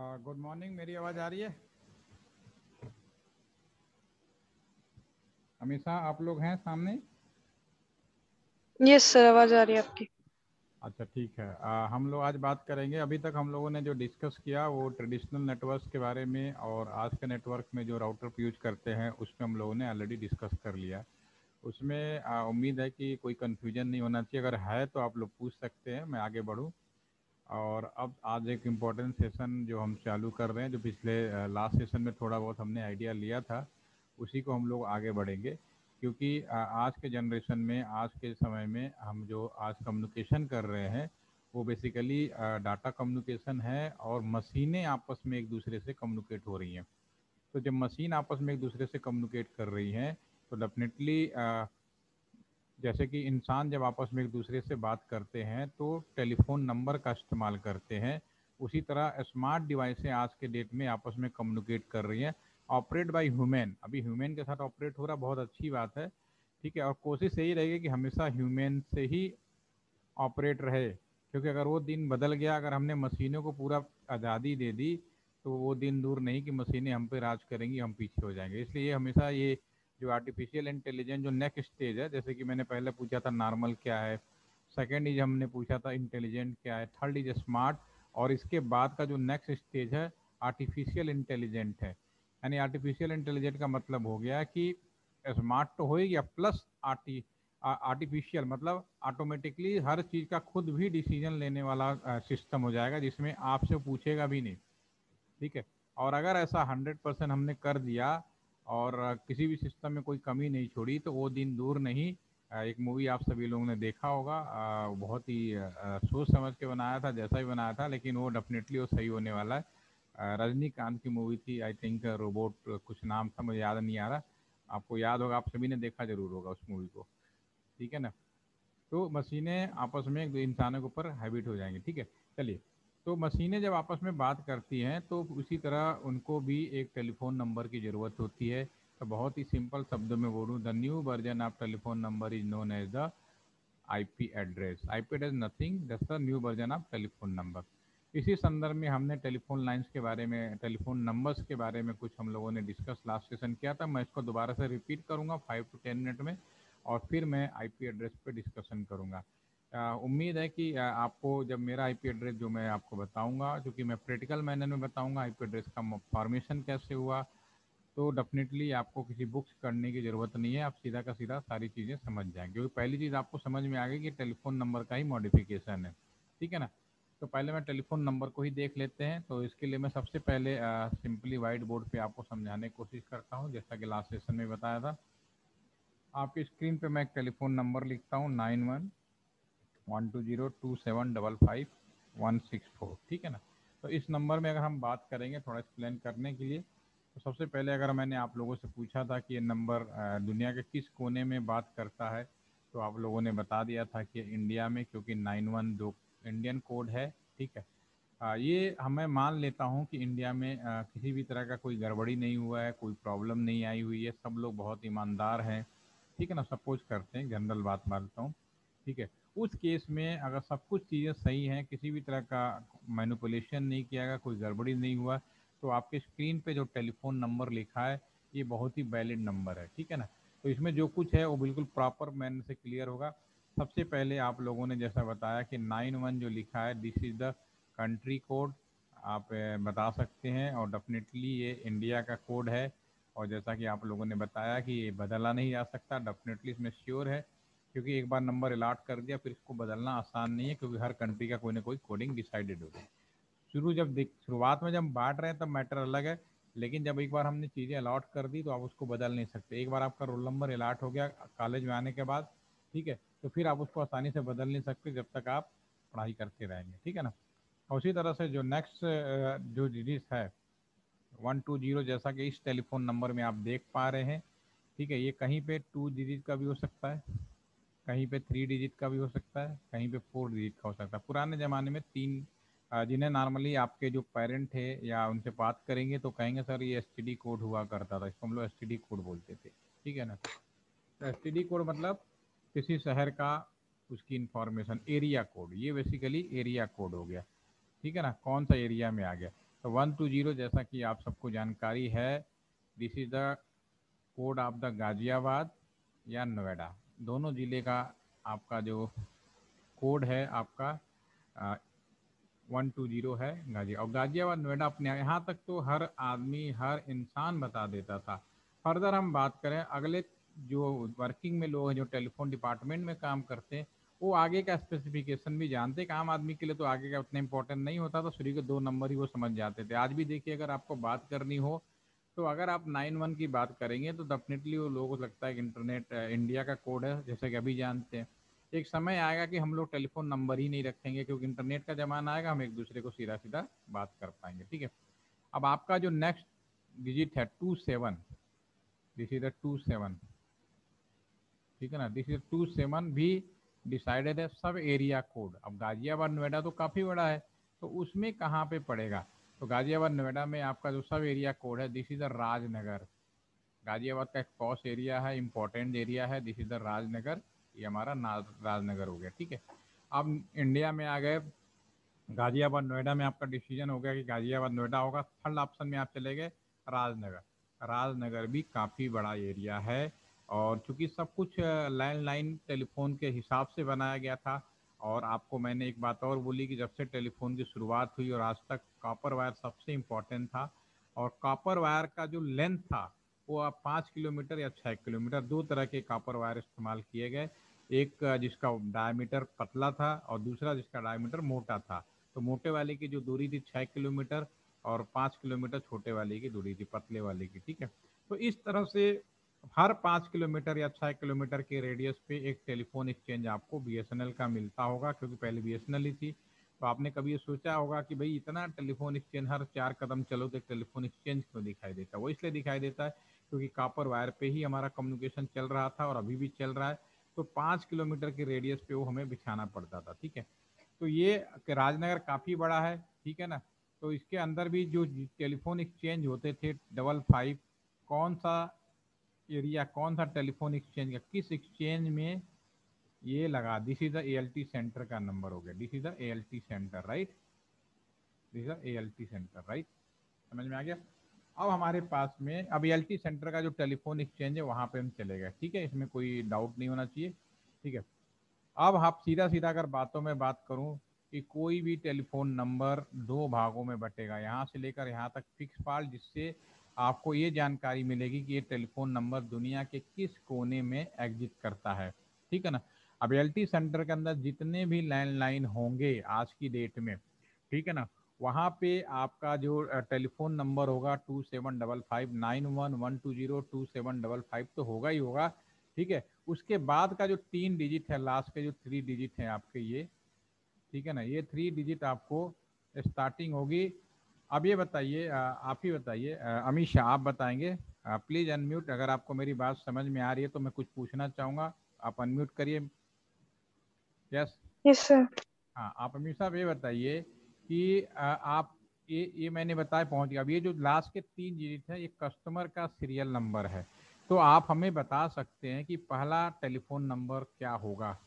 Good morning. मेरी आवाज़ आ रही है? हमेशा आप लोग हैं सामने? यस सर, आवाज आ रही है आपकी। अच्छा ठीक है। हम लोग आज बात करेंगे, अभी तक हम लोगों ने जो डिस्कस किया वो ट्रेडिशनल नेटवर्क्स के बारे में, और आज के नेटवर्क में जो राउटर यूज करते हैं उसमें हम लोगों ने ऑलरेडी डिस्कस कर लिया। उसमें उम्मीद है कि कोई कन्फ्यूजन नहीं होना चाहिए। अगर है तो आप लोग पूछ सकते हैं, मैं आगे बढ़ूँ। और अब आज एक इम्पॉर्टेंट सेशन जो हम चालू कर रहे हैं, जो पिछले लास्ट सेशन में थोड़ा बहुत हमने आइडिया लिया था, उसी को हम लोग आगे बढ़ेंगे। क्योंकि आज के जनरेशन में, आज के समय में हम जो आज कम्युनिकेशन कर रहे हैं वो बेसिकली डाटा कम्युनिकेशन है, और मशीनें आपस में एक दूसरे से कम्युनिकेट हो रही हैं। तो जब मशीन आपस में एक दूसरे से कम्युनिकेट कर रही हैं तो डेफिनेटली जैसे कि इंसान जब आपस में एक दूसरे से बात करते हैं तो टेलीफोन नंबर का इस्तेमाल करते हैं, उसी तरह स्मार्ट डिवाइसें आज के डेट में आपस में कम्युनिकेट कर रही हैं, ऑपरेट बाय ह्यूमन। अभी ह्यूमन के साथ ऑपरेट हो रहा, बहुत अच्छी बात है। ठीक है, और कोशिश यही रहेगी कि हमेशा ह्यूमन से ही ऑपरेट रहे, क्योंकि अगर वो दिन बदल गया, अगर हमने मशीनों को पूरा आज़ादी दे दी, तो वो दिन दूर नहीं कि मशीनें हम पे राज करेंगी, हम पीछे हो जाएंगे। इसलिए हमेशा ये जो आर्टिफिशियल इंटेलिजेंस जो नेक्स्ट स्टेज है, जैसे कि मैंने पहले पूछा था नॉर्मल क्या है, सेकेंड इज हमने पूछा था इंटेलिजेंट क्या है, थर्ड इज स्मार्ट, और इसके बाद का जो नेक्स्ट स्टेज है आर्टिफिशियल इंटेलिजेंट है। यानी आर्टिफिशियल इंटेलिजेंट का मतलब हो गया कि स्मार्ट तो हो ही गया, प्लस आर्टिफिशियल मतलब ऑटोमेटिकली हर चीज़ का खुद भी डिसीजन लेने वाला सिस्टम हो जाएगा, जिसमें आपसे पूछेगा भी नहीं। ठीक है, और अगर ऐसा 100% हमने कर दिया और किसी भी सिस्टम में कोई कमी नहीं छोड़ी, तो वो दिन दूर नहीं। एक मूवी आप सभी लोगों ने देखा होगा, बहुत ही सोच समझ के बनाया था, जैसा ही बनाया था, लेकिन वो डेफिनेटली वो सही होने वाला है। रजनीकांत की मूवी थी, आई थिंक रोबोट कुछ नाम था, मुझे याद नहीं आ रहा। आपको याद होगा, आप सभी ने देखा जरूर होगा उस मूवी को। ठीक है ना? तो मशीनें आपस में एक दो इंसानों के ऊपर हैबिट हो जाएंगी। ठीक है, चलिए। तो मशीनें जब आपस में बात करती हैं तो उसी तरह उनको भी एक टेलीफोन नंबर की ज़रूरत होती है। तो बहुत ही सिंपल शब्दों में बोलूँ, the new version of telephone number is known as the IP address. IP address nothing, that's the new version of telephone number. इसी संदर्भ में हमने टेलीफोन लाइंस के बारे में, टेलीफोन नंबर्स के बारे में कुछ हम लोगों ने डिस्कस लास्ट सेशन किया था। मैं इसको दोबारा से रिपीट करूंगा 5 to 10 मिनट में, और फिर मैं आईपी एड्रेस पे डिस्कशन करूंगा। उम्मीद है कि आपको जब मेरा आईपी एड्रेस जो मैं आपको बताऊंगा, क्योंकि मैं प्रैक्टिकल मैनर में बताऊंगा आईपी एड्रेस का फॉर्मेशन कैसे हुआ, तो डेफिनेटली आपको किसी बुक्स करने की ज़रूरत नहीं है, आप सीधा का सीधा सारी चीज़ें समझ जाएंगे, क्योंकि पहली चीज़ आपको समझ में आ गई कि टेलीफोन नंबर का ही मॉडिफिकेशन है। ठीक है ना? तो पहले मैं टेलीफोन नंबर को ही देख लेते हैं। तो इसके लिए मैं सबसे पहले सिंपली वाइट बोर्ड पे आपको समझाने की कोशिश करता हूँ, जैसा कि लास्ट सेशन में बताया था। आपकी स्क्रीन पे मैं एक टेलीफोन नंबर लिखता हूँ, 911227555164। ठीक है ना? तो इस नंबर में अगर हम बात करेंगे, थोड़ा एक्सप्लेन करने के लिए, तो सबसे पहले अगर मैंने आप लोगों से पूछा था कि ये नंबर दुनिया के किस कोने में बात करता है, तो आप लोगों ने बता दिया था कि इंडिया में, क्योंकि 91 इंडियन कोड है। ठीक है, ये हमें मान लेता हूँ कि इंडिया में किसी भी तरह का कोई गड़बड़ी नहीं हुआ है, कोई प्रॉब्लम नहीं आई हुई है, सब लोग बहुत ईमानदार हैं। ठीक है ना? सपोज करते हैं, जनरल बात मानता हूँ। ठीक है, उस केस में अगर सब कुछ चीज़ें सही हैं, किसी भी तरह का मैनिपुलेशन नहीं किया गया, कोई गड़बड़ी नहीं हुआ, तो आपके स्क्रीन पे जो टेलीफोन नंबर लिखा है ये बहुत ही वैलिड नंबर है। ठीक है ना? तो इसमें जो कुछ है वो बिल्कुल प्रॉपर मैन से क्लियर होगा। सबसे पहले आप लोगों ने जैसा बताया कि 91 जो लिखा है, this is the country code, आप बता सकते हैं, और डेफिनेटली ये इंडिया का कोड है। और जैसा कि आप लोगों ने बताया कि ये बदला नहीं जा सकता, डेफिनेटली इसमें श्योर है, क्योंकि एक बार नंबर अलाट कर दिया फिर इसको बदलना आसान नहीं है, क्योंकि हर कंट्री का कोई ना कोई कोडिंग डिसाइडेड होगी। शुरुआत में जब बांट रहे हैं तब मैटर अलग है, लेकिन जब एक बार हमने चीज़ें अलाट कर दी तो आप उसको बदल नहीं सकते। एक बार आपका रोल नंबर अलाट हो गया कॉलेज में आने के बाद, ठीक है, तो फिर आप उसको आसानी से बदल नहीं सकते जब तक आप पढ़ाई करते रहेंगे। ठीक है ना? उसी तरह से जो नेक्स्ट जो डिजिट है 120, जैसा कि इस टेलीफोन नंबर में आप देख पा रहे हैं। ठीक है, ये कहीं पे 2 डिजिट का भी हो सकता है, कहीं पे 3 डिजिट का भी हो सकता है, कहीं पे 4 डिजिट का हो सकता है। पुराने ज़माने में तीन, जिन्हें नॉर्मली आपके जो पेरेंट थे या उनसे बात करेंगे तो कहेंगे सर ये एसटीडी कोड हुआ करता था, इसको हम लोग एसटीडी कोड बोलते थे। ठीक है ना? तो एसटीडी कोड मतलब किसी शहर का, उसकी इंफॉर्मेशन, एरिया कोड, ये बेसिकली एरिया कोड हो गया। ठीक है ना? कौन सा एरिया में आ गया। तो 120 जैसा कि आप सबको जानकारी है, this is the code of the Ghaziabad या नोएडा, दोनों ज़िले का आपका जो कोड है आपका 120 है गाजी। और गाजियाबाद नोएडा अपने यहाँ तक तो हर आदमी हर इंसान बता देता था। फर्दर हम बात करें अगले जो वर्किंग में लोग हैं जो टेलीफोन डिपार्टमेंट में काम करते हैं, वो आगे का स्पेसिफिकेशन भी जानते हैं। आम आदमी के लिए तो आगे का उतना इंपॉर्टेंट नहीं होता, तो शुरू के 2 नंबर ही वो समझ जाते थे। आज भी देखिए, अगर आपको बात करनी हो तो अगर आप 91 की बात करेंगे तो डेफिनेटली वो लोगों को लगता है कि इंटरनेट इंडिया का कोड है, जैसे कि अभी जानते हैं। एक समय आएगा कि हम लोग टेलीफोन नंबर ही नहीं रखेंगे, क्योंकि इंटरनेट का ज़माना आएगा, हम एक दूसरे को सीधा सीधा बात कर पाएंगे। ठीक है, अब आपका जो नेक्स्ट डिजिट है 27, दिस इज द 27, ठीक है ना, दिस इज 27 भी डिसाइडेड है सब एरिया कोड। अब गाजियाबाद नोएडा तो काफ़ी बड़ा है, तो उसमें कहाँ पे पड़ेगा? तो गाजियाबाद नोएडा में आपका जो सब एरिया कोड है, this is the Rajnagar. Ghaziabad का एक पॉश एरिया है, इंपॉर्टेंट एरिया है, दिस इज द राजनगर। ये हमारा राजनगर हो गया। ठीक है, अब इंडिया में आ गए, गाजियाबाद नोएडा में आपका डिसीजन हो गया कि गाजियाबाद नोएडा होगा। थर्ड ऑप्शन में आप चले गए राजनगर। राजनगर भी काफ़ी बड़ा एरिया है, और चूंकि सब कुछ लैंडलाइन टेलीफोन के हिसाब से बनाया गया था। और आपको मैंने एक बात और बोली कि जब से टेलीफोन की शुरुआत हुई और आज तक कॉपर वायर सबसे इम्पोर्टेंट था। और कॉपर वायर का जो लेंथ था वो आप 5 किलोमीटर या 6 किलोमीटर, दो तरह के कॉपर वायर इस्तेमाल किए गए। एक जिसका डायमीटर पतला था और दूसरा जिसका डायमीटर मोटा था। तो मोटे वाले की जो दूरी थी 6 किलोमीटर, और 5 किलोमीटर छोटे वाले की दूरी थी, पतले वाले की। ठीक है, तो इस तरह से हर 5 किलोमीटर या 6 किलोमीटर के रेडियस पे एक टेलीफोन एक्सचेंज आपको बीएसएनएल का मिलता होगा, क्योंकि पहले बीएसएनएल ही थी। तो आपने कभी ये सोचा होगा कि भाई इतना टेलीफोन एक्सचेंज हर 4 कदम चलो तो एक टेलीफोन एक्सचेंज क्यों दिखाई देता है? वो इसलिए दिखाई देता है क्योंकि कॉपर वायर पे ही हमारा कम्युनिकेशन चल रहा था और अभी भी चल रहा है। तो 5 किलोमीटर के रेडियस पे वो हमें बिछाना पड़ता था। ठीक है, तो ये राजनगर काफ़ी बड़ा है। ठीक है ना, तो इसके अंदर भी जो टेलीफोन एक्सचेंज होते थे 55, कौन सा एरिया, कौन सा टेलीफोन एक्सचेंज का, किस एक्सचेंज में ये लगा, this is the ALT centre का नंबर हो गया। This is the ALT centre, right, this is the ALT centre, right, समझ में आ गया? अब हमारे पास में अब एएलटी सेंटर का जो टेलीफोन एक्सचेंज है वहाँ पे हम चले गए। ठीक है, इसमें कोई डाउट नहीं होना चाहिए। ठीक है, अब आप सीधा सीधा अगर बातों में बात करूं कि कोई भी टेलीफोन नंबर दो भागों में बटेगा, यहाँ से लेकर यहाँ तक फिक्स कॉल, जिससे आपको ये जानकारी मिलेगी कि ये टेलीफोन नंबर दुनिया के किस कोने में एग्जिट करता है। ठीक है ना, अब एलटी सेंटर के अंदर जितने भी लैंडलाइन होंगे आज की डेट में, ठीक है ना, वहाँ पे आपका जो टेलीफोन नंबर होगा 275591120275 तो होगा ही होगा। ठीक है, उसके बाद का जो 3 डिजिट है, लास्ट के जो 3 डिजिट हैं आपके ये, ठीक है ना, ये 3 डिजिट आपको स्टार्टिंग होगी। अब ये बताइए, आप ही बताइए, अमीश शाह आप बताएंगे। प्लीज़ अनम्यूट, अगर आपको मेरी बात समझ में आ रही है तो मैं कुछ पूछना चाहूँगा, आप अनम्यूट करिए। Yes, yes sir. हाँ, आप अमीर साहब ये बताइए कि आप ये मैंने बताया पहुंच गया। अब ये जो लास्ट के 3 डिजिट है ये कस्टमर का सीरियल नंबर है, तो आप हमें बता सकते हैं कि पहला टेलीफोन नंबर क्या होगा?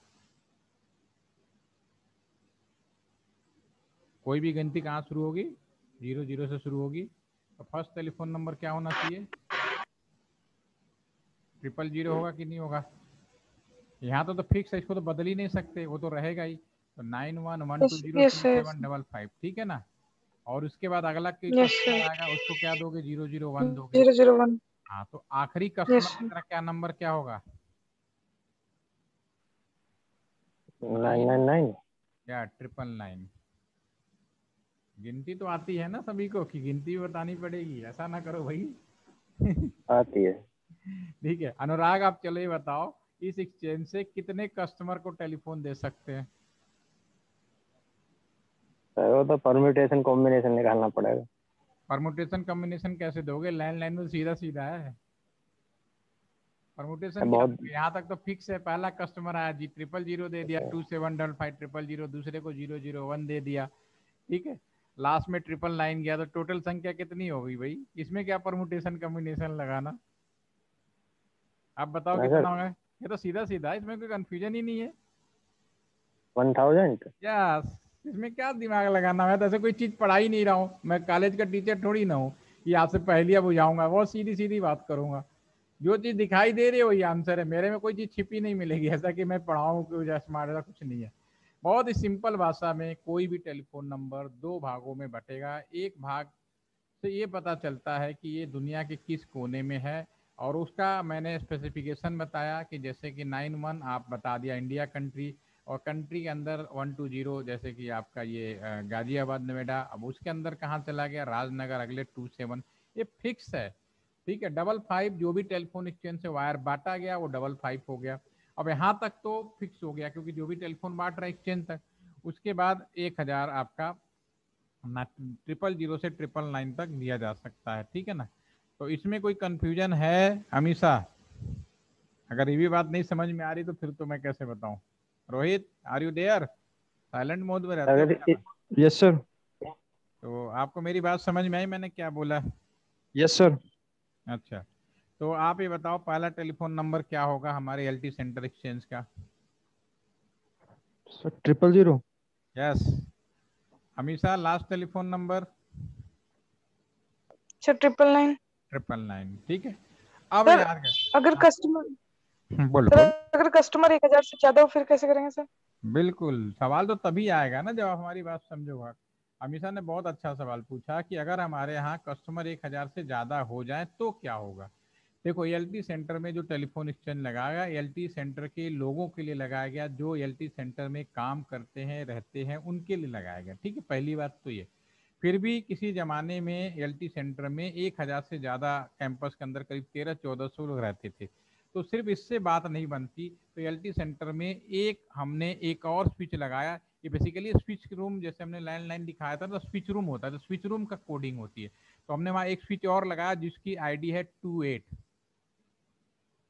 कोई भी गिनती कहाँ शुरू होगी? 00 से शुरू होगी। तो फर्स्ट टेलीफोन नंबर क्या होना चाहिए? 000 होगा कि नहीं होगा? यहाँ तो फिक्स है, इसको तो बदल ही नहीं सकते, वो तो रहेगा ही। तो 91120275, यस सर। ठीक है ना। और उसके बाद अगला कोई यस कस्टमर सर। आएगा उसको क्या दोगे? 001 दोगे। 001। हाँ, तो आखिरी यस कस्टमर सर। मेरा क्या नंबर क्या होगा? 999। क्या 999? गिनती तो आती है ना सभी को, कि गिनती भी बतानी पड़ेगी? ऐसा ना करो भाई। आती है। ठीक है, अनुराग आप चलो ये बताओ, इस एक्सचेंज से कितने कस्टमर को टेलीफोन दे सकते हैं? सर वो तो परम्यूटेशन कॉम्बिनेशन निकालना पड़ेगा। परमुटेशन कॉम्बिनेशन कैसे दोगे? लैंडलाइन में सीधा सीधा है, परमुटेशन क्या बहुत। दोगे? यहाँ तक तो फिक्स है, पहला कस्टमर आया जी 000 दे दिया, 2755 000, दूसरे को 001 दे दिया। ठीक है, लास्ट में 999 गया, तो टोटल संख्या कितनी हो गई भाई? इसमें क्या परमुटेशन कॉम्बिनेशन लगाना? आप बताओ हाँ कितना सर। होगा? ये तो सीधा सीधा है, इसमें कोई कंफ्यूजन ही नहीं है। 1000। यस, इसमें क्या दिमाग लगाना, मैं तो ऐसे कोई चीज पढ़ा ही नहीं रहा हूँ, मैं कॉलेज का टीचर थोड़ी ना हूँ कि आपसे पहेलियां बुझाऊंगा, बहुत सीधी सीधी बात करूंगा। जो चीज दिखाई दे रही है वही आंसर है, मेरे में कोई चीज छिपी नहीं मिलेगी, ऐसा कि मैं पढ़ाऊँ कि स्मार्ट, ऐसा कुछ नहीं है। बहुत ही सिंपल भाषा में कोई भी टेलीफोन नंबर दो भागों में बटेगा। एक भाग से ये पता चलता है कि ये दुनिया के किस कोने में है, और उसका मैंने स्पेसिफिकेशन बताया कि जैसे कि 91 आप बता दिया इंडिया कंट्री, और कंट्री के अंदर 120 जैसे कि आपका ये गाजियाबाद नोएडा, अब उसके अंदर कहाँ चला गया राजनगर, अगले 27, ये फिक्स है। ठीक है, 55 जो भी टेलीफोन एक्सचेंज से वायर बांटा गया वो 55 हो गया। अब यहाँ तक तो फिक्स हो गया क्योंकि जो भी टेलीफोन बांट रहा है एक्सचेंज तक। उसके बाद 1000 आपका ना 000 से 999 तक दिया जा सकता है। ठीक है ना, तो इसमें कोई कंफ्यूजन है हमेशा? अगर ये भी बात नहीं समझ में आ रही तो फिर तो मैं कैसे बताऊं। Rohit, are you there? Silent mode में रहते हो अगर क्या? Yes sir. तो आपको मेरी बात समझ में आई मैंने क्या बोला? Yes sir. अच्छा, तो आप ये बताओ पहला टेलीफोन नंबर क्या होगा हमारे एलटी सेंटर एक्सचेंज का? सर 000। यस। हमेशा लास्ट टेलीफोन नंबर? अच्छा 999। 999, ठीक है। अब सर यार अगर कस्टमर बोलो सर बोलो। अगर कस्टमर 1000 से ज्यादा हो फिर कैसे करेंगे सर? बिल्कुल, सवाल तो तभी आएगा ना जब आप हमारी बात समझोगा। अमीषा ने बहुत अच्छा सवाल पूछा कि अगर हमारे यहाँ कस्टमर 1000 से ज़्यादा हो जाए तो क्या होगा। देखो, एलटी सेंटर में जो टेलीफोन एक्सचेंज लगाया गया, एलटी सेंटर के लोगों के लिए लगाया गया, जो एलटी सेंटर में काम करते हैं रहते हैं उनके लिए लगाया गया। ठीक है, पहली बात तो ये। फिर भी किसी जमाने में एलटी सेंटर में 1000 से ज़्यादा कैंपस के अंदर करीब 1300-1400 लोग रहते थे, तो सिर्फ इससे बात नहीं बनती। तो एलटी सेंटर में हमने एक और स्विच लगाया। ये बेसिकली स्विच रूम, जैसे हमने लैंडलाइन दिखाया था तो स्विच रूम होता है, तो स्विच रूम का कोडिंग होती है। तो हमने वहाँ एक स्विच और लगाया जिसकी आईडी है 28।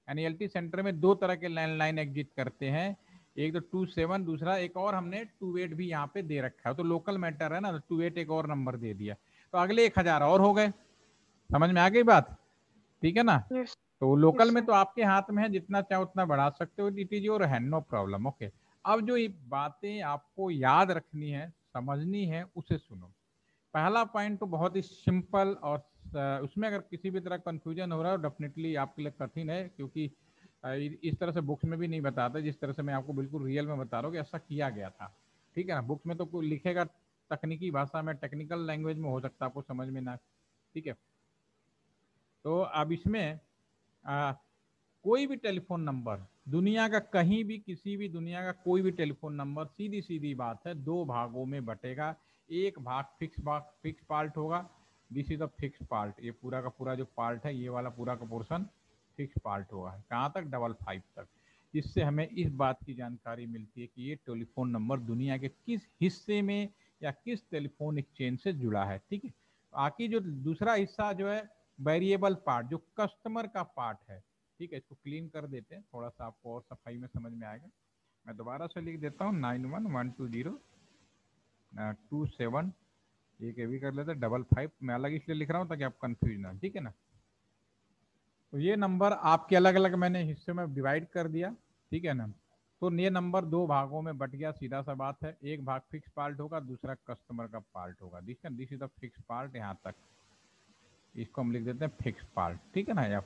यानी एलटी सेंटर में दो तरह के लैंडलाइन एग्जिट करते हैं, एक तो 27, दूसरा एक और हमने 28 भी यहाँ पे दे रखा है। तो लोकल मैटर है ना, तो 28 एक और नंबर दे दिया, तो अगले 1000 और हो गए। समझ में आ गई बात? ठीक है ना। यस तो लोकल यस में सर। तो आपके हाथ में है, जितना चाहे उतना बढ़ा सकते हो, it is your hand, no problem. Okay, अब जो ये बातें आपको याद रखनी है, समझनी है, उसे सुनो। पहला पॉइंट तो बहुत ही सिंपल, और उसमें अगर किसी भी तरह कंफ्यूजन हो रहा है डेफिनेटली आपके लिए कठिन है, क्योंकि इस तरह से बुक्स में भी नहीं बताता जिस तरह से मैं आपको बिल्कुल रियल में बता रहा हूँ कि ऐसा किया गया था। ठीक है ना, बुक्स में तो कोई लिखेगा तकनीकी भाषा में, टेक्निकल लैंग्वेज में, हो सकता है आपको समझ में ना। ठीक है, तो अब इसमें कोई भी टेलीफोन नंबर दुनिया का कहीं भी, किसी भी दुनिया का कोई भी टेलीफोन नंबर, सीधी सीधी बात है, दो भागों में बटेगा। एक भाग फिक्स पार्ट होगा, this is the fix part, ये पूरा का पूरा जो पार्ट है, ये वाला पूरा का पोर्शन फिक्स पार्ट होगा। कहाँ तक? 55 तक। इससे हमें इस बात की जानकारी मिलती है कि ये टेलीफोन नंबर दुनिया के किस हिस्से में या किस टेलीफोन एक्सचेंज से जुड़ा है। ठीक है, बाकी जो दूसरा हिस्सा जो है वेरिएबल पार्ट, जो कस्टमर का पार्ट है, ठीक है, इसको क्लीन कर देते हैं थोड़ा सा, आपको और सफाई में समझ में आएगा। मैं दोबारा से लिख देता हूँ 91120227, एक ये भी कर लेते हैं 55। मैं अलग इसलिए लिख रहा हूँ ताकि आप कंफ्यूज ना। ठीक है ना, तो ये नंबर आपके अलग अलग मैंने हिस्से में डिवाइड कर दिया। ठीक है ना, तो ये नंबर दो भागों में बट गया, सीधा सा बात है। एक भाग फिक्स पार्ट होगा, दूसरा कस्टमर का पार्ट होगा। This is the fix part, यहाँ तक इसको हम लिख देते हैं फिक्स पार्ट। ठीक है ना, या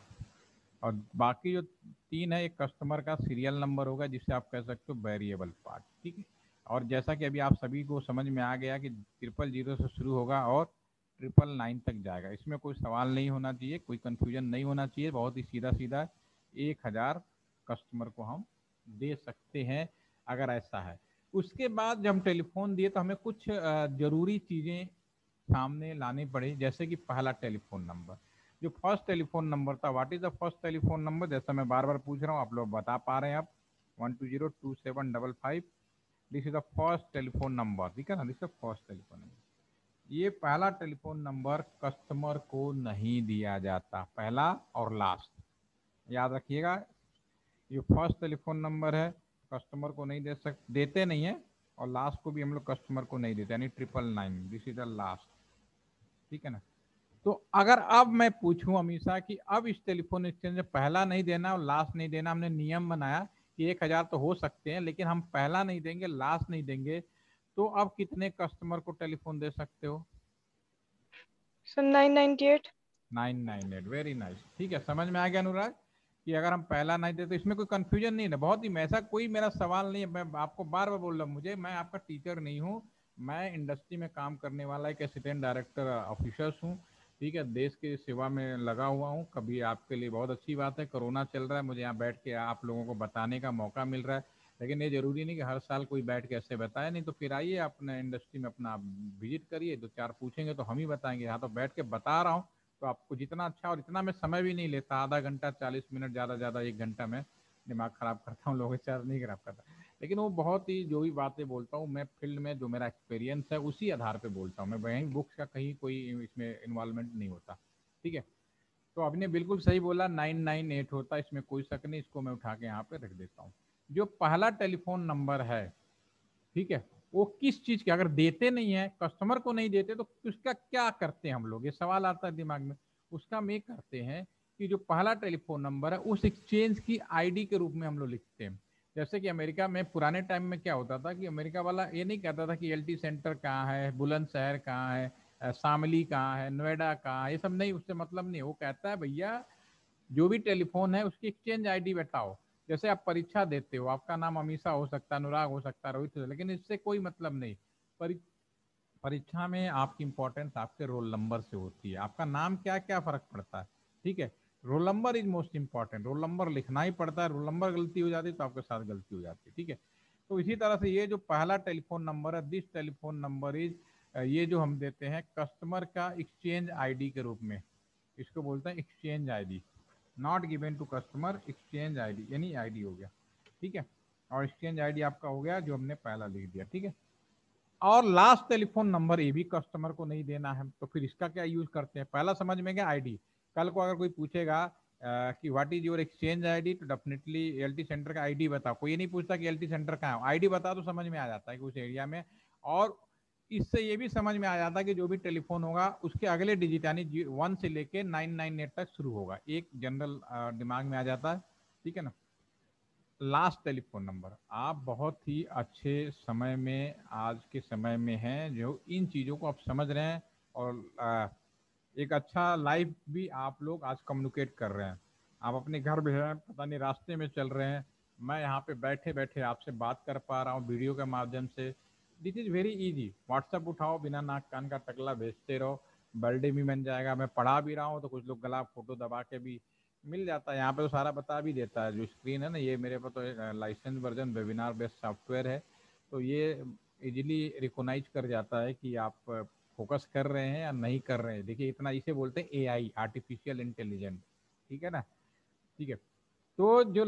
और बाकी जो तीन है, एक कस्टमर का सीरियल नंबर होगा जिसे आप कह सकते हो वेरिएबल पार्ट। ठीक है, और जैसा कि अभी आप सभी को समझ में आ गया कि 000 से शुरू होगा और 999 तक जाएगा, इसमें कोई सवाल नहीं होना चाहिए, कोई कंफ्यूजन नहीं होना चाहिए, बहुत ही सीधा सीधा 1000 कस्टमर को हम दे सकते हैं अगर ऐसा है। उसके बाद जब हम टेलीफोन दिए तो हमें कुछ ज़रूरी चीज़ें सामने लानी पड़ी, जैसे कि पहला टेलीफोन नंबर, जो फर्स्ट टेलीफोन नंबर था। What is the first telephone number? जैसा मैं बार बार पूछ रहा हूँ, आप लोग बता पा रहे हैं। आप 1202755, this is the first telephone number. ठीक है ना, this is the first telephone number. ये पहला टेलीफोन नंबर कस्टमर को नहीं दिया जाता, पहला और लास्ट, याद रखिएगा। ये फर्स्ट टेलीफोन नंबर है, कस्टमर को नहीं देते नहीं है, और लास्ट को भी हम लोग कस्टमर को नहीं देते, यानी 999, दिस इज द लास्ट। ठीक है ना, तो अगर अब मैं पूछूं अमीषा कि अब इस टेलीफोन एक्सचेंज में पहला नहीं देना और लास्ट नहीं देना, हमने नियम बनाया कि 1000 तो हो सकते हैं लेकिन हम पहला नहीं देंगे, लास्ट नहीं देंगे, तो अब कितने कस्टमर को टेलीफोन दे सकते हो? सर 998। 998, very nice. ठीक है, समझ में आ गया अनुराग कि अगर हम पहला नहीं देते, इसमें कोई कंफ्यूजन नहीं है। बहुत ही ऐसा कोई मेरा सवाल नहीं है, मैं आपको बार बार बोल रहा हूँ, मुझे, मैं आपका टीचर नहीं हूँ, मैं इंडस्ट्री में काम करने वाला एक असिस्टेंट डायरेक्टर ऑफिसर्स हूँ। ठीक है, देश की सेवा में लगा हुआ हूँ। कभी आपके लिए बहुत अच्छी बात है, कोरोना चल रहा है, मुझे यहाँ बैठ के आप लोगों को बताने का मौका मिल रहा है, लेकिन ये जरूरी नहीं कि हर साल कोई बैठ के ऐसे बताए। नहीं तो फिर आइए अपने इंडस्ट्री में अपना विजिट करिए, दो चार पूछेंगे तो हम ही बताएंगे। यहाँ तो बैठ के बता रहा हूँ तो आपको जितना अच्छा, और इतना मैं समय भी नहीं लेता, आधा घंटा 40 मिनट, ज़्यादा ज़्यादा 1 घंटा में दिमाग खराब करता हूँ, लोगों के चार्ज नहीं खराब करता। लेकिन वो बहुत ही, जो भी बातें बोलता हूँ मैं फील्ड में जो मेरा एक्सपीरियंस है उसी आधार पे बोलता हूँ मैं, वहीं बुक्स का कहीं कोई इसमें इन्वॉल्वमेंट नहीं होता। ठीक है, तो आपने बिल्कुल सही बोला, 998 होता है, इसमें कोई शक नहीं। इसको मैं उठा के यहाँ पे रख देता हूँ। जो पहला टेलीफोन नंबर है, ठीक है, वो किस चीज के, अगर देते नहीं है, कस्टमर को नहीं देते, तो उसका क्या करते हैं हम लोग, ये सवाल आता है दिमाग में। उसका हम ये करते हैं कि जो पहला टेलीफोन नंबर है उस एक्सचेंज की आईडी के रूप में हम लोग लिखते हैं। जैसे कि अमेरिका में पुराने टाइम में क्या होता था कि अमेरिका वाला ये नहीं कहता था कि एलटी सेंटर कहाँ है, बुलंदशहर कहाँ है, शामली कहाँ है, नोएडा कहाँ है, ये सब नहीं, उससे मतलब नहीं। वो कहता है भैया जो भी टेलीफोन है उसकी एक्सचेंज आईडी बताओ। जैसे आप परीक्षा देते हो, आपका नाम अमीषा हो सकता है, अनुराग हो सकता है, रोहित हो सकता है, लेकिन इससे कोई मतलब नहीं। परीक्षा में आपकी इंपॉर्टेंस आपके रोल नंबर से होती है। आपका नाम क्या क्या फर्क पड़ता है, ठीक है, roll number is most important. Roll number लिखना ही पड़ता है, रोल नंबर गलती हो जाती है तो आपके साथ गलती हो जाती है। ठीक है, तो इसी तरह से ये जो पहला टेलीफोन नंबर है, दिस टेलीफोन नंबर इज, ये जो हम देते हैं कस्टमर का एक्सचेंज आईडी के रूप में, इसको बोलते हैं exchange ID. Not given to customer, exchange ID यानी आईडी हो गया। ठीक है, और एक्सचेंज आईडी आपका हो गया जो हमने पहला लिख दिया। ठीक है, और लास्ट टेलीफोन नंबर ये भी कस्टमर को नहीं देना है, तो फिर इसका क्या यूज करते हैं? पहला समझ में गया आईडी। कल को अगर कोई पूछेगा कि what is your exchange ID, तो डेफिनेटली एलटी सेंटर का आईडी बताओ। कोई ये नहीं पूछता कि एलटी सेंटर कहाँ है, आईडी बता तो समझ में आ जाता है कि उस एरिया में। और इससे ये भी समझ में आ जाता है कि जो भी टेलीफोन होगा उसके अगले डिजिट यानी 1 से लेके 998 तक शुरू होगा, एक जनरल दिमाग में आ जाता है। ठीक है ना। लास्ट टेलीफोन नंबर, आप बहुत ही अच्छे समय में, आज के समय में हैं जो इन चीज़ों को आप समझ रहे हैं, और एक अच्छा लाइफ भी आप लोग आज कम्युनिकेट कर रहे हैं। आप अपने घर में हैं, पता नहीं रास्ते में चल रहे हैं, मैं यहाँ पे बैठे बैठे आपसे बात कर पा रहा हूँ वीडियो के माध्यम से। This is very easy. WhatsApp उठाओ, बिना नाक कान का टकला भेजते रहो, बर्थडे भी बन जाएगा। मैं पढ़ा भी रहा हूँ तो कुछ लोग गला फोटो दबा के भी मिल जाता है। यहाँ पे तो सारा बता भी देता है, जो स्क्रीन है ना, ये मेरे पास तो licence version webinar based software है, तो ये इजीली रिकॉग्नाइज कर जाता है कि आप फोकस कर रहे हैं या नहीं कर रहे हैं। देखिए, इतना इसे बोलते हैं एआई, आर्टिफिशियल इंटेलिजेंस। ठीक है ना। ठीक है, तो जो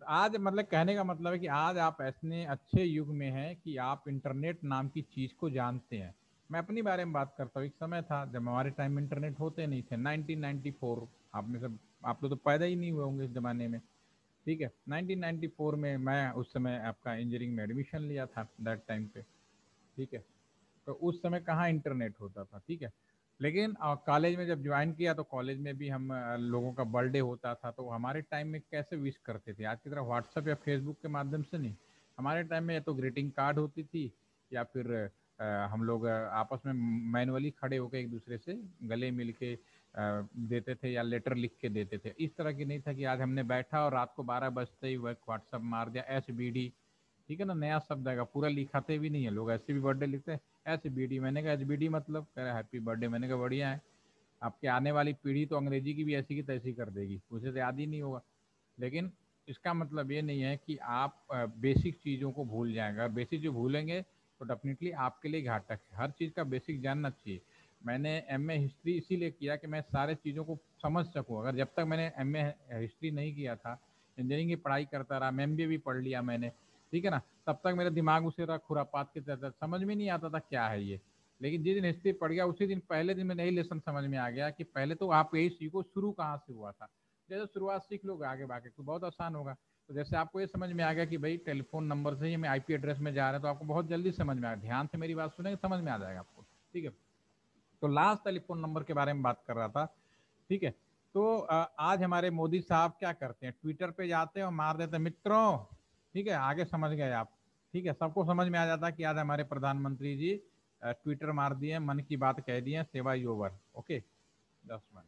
आज मतलब कहने का मतलब है कि आज आप ऐसे अच्छे युग में हैं कि आप इंटरनेट नाम की चीज़ को जानते हैं। मैं अपनी बारे में बात करता हूँ, एक समय था जब हमारे टाइम में इंटरनेट होते नहीं थे, 1994। आप में सब, आप लोग तो पैदा ही नहीं हुए होंगे इस ज़माने में। ठीक है, 1994 में मैं उस समय आपका इंजीनियरिंग में एडमिशन लिया था दैट टाइम पे। ठीक है, तो उस समय कहाँ इंटरनेट होता था। ठीक है, लेकिन कॉलेज में जब ज्वाइन किया तो कॉलेज में भी हम लोगों का बर्थडे होता था तो हमारे टाइम में कैसे विश करते थे, आज की तरह व्हाट्सएप या फेसबुक के माध्यम से नहीं। हमारे टाइम में या तो ग्रीटिंग कार्ड होती थी, या फिर हम लोग आपस में मैनुअली खड़े होकर एक दूसरे से गले मिल के देते थे, या लेटर लिख के देते थे। इस तरह की नहीं था कि आज हमने बैठा और रात को 12 बजते ही वह व्हाट्सअप मार दिया, SBD। ठीक है ना, नया शब्द आएगा, पूरा लिखाते भी नहीं है लोग, ऐसे भी बर्थडे लिखते हैं SBD। मैंने कहा HBD मतलब, कह रहा हैप्पी बर्थडे। मैंने कहा बढ़िया है, आपके आने वाली पीढ़ी तो अंग्रेजी की भी ऐसी की तैसी कर देगी, उसे तो याद ही नहीं होगा। लेकिन इसका मतलब ये नहीं है कि आप बेसिक चीज़ों को भूल जाएंगे। बेसिक जो भूलेंगे तो डेफिनेटली आपके लिए घातक है। हर चीज़ का बेसिक जानना चाहिए। मैंने MA हिस्ट्री इसीलिए किया कि मैं सारे चीज़ों को समझ सकूँ। अगर जब तक मैंने MA हिस्ट्री नहीं किया था, इंजीनियरिंग की पढ़ाई करता रहा, MBA भी पढ़ लिया मैंने, ठीक है ना, तब तक मेरा दिमाग उसे रहा खुरापात की तरह, समझ में नहीं आता था क्या है ये। लेकिन जिस दिन हिस्ट्री पढ़ गया उसी दिन, पहले दिन में यही लेसन समझ में आ गया कि पहले तो आप यही सीखो शुरू कहाँ से हुआ था। जैसे शुरुआत सीख लोगे, आगे बाकी तो बहुत आसान होगा। तो जैसे आपको ये समझ में आ गया कि भाई टेलीफोन नंबर से ही हमें IP एड्रेस में जा रहे हैं, तो आपको बहुत जल्दी समझ में आएगा। ध्यान से मेरी बात सुनेंगे, समझ में आ जाएगा आपको। ठीक है, तो लास्ट टेलीफोन नंबर के बारे में बात कर रहा था। ठीक है, तो आज हमारे मोदी साहब क्या करते हैं, ट्विटर पे जाते हैं और मार देते हैं मित्रों। ठीक है, आगे समझ गए आप। ठीक है, सबको समझ में आ जाता है कि आज हमारे प्रधानमंत्री जी ट्विटर मार दिए, मन की बात कह दिए, सेवा ही ओवर। Okay, 10 minute.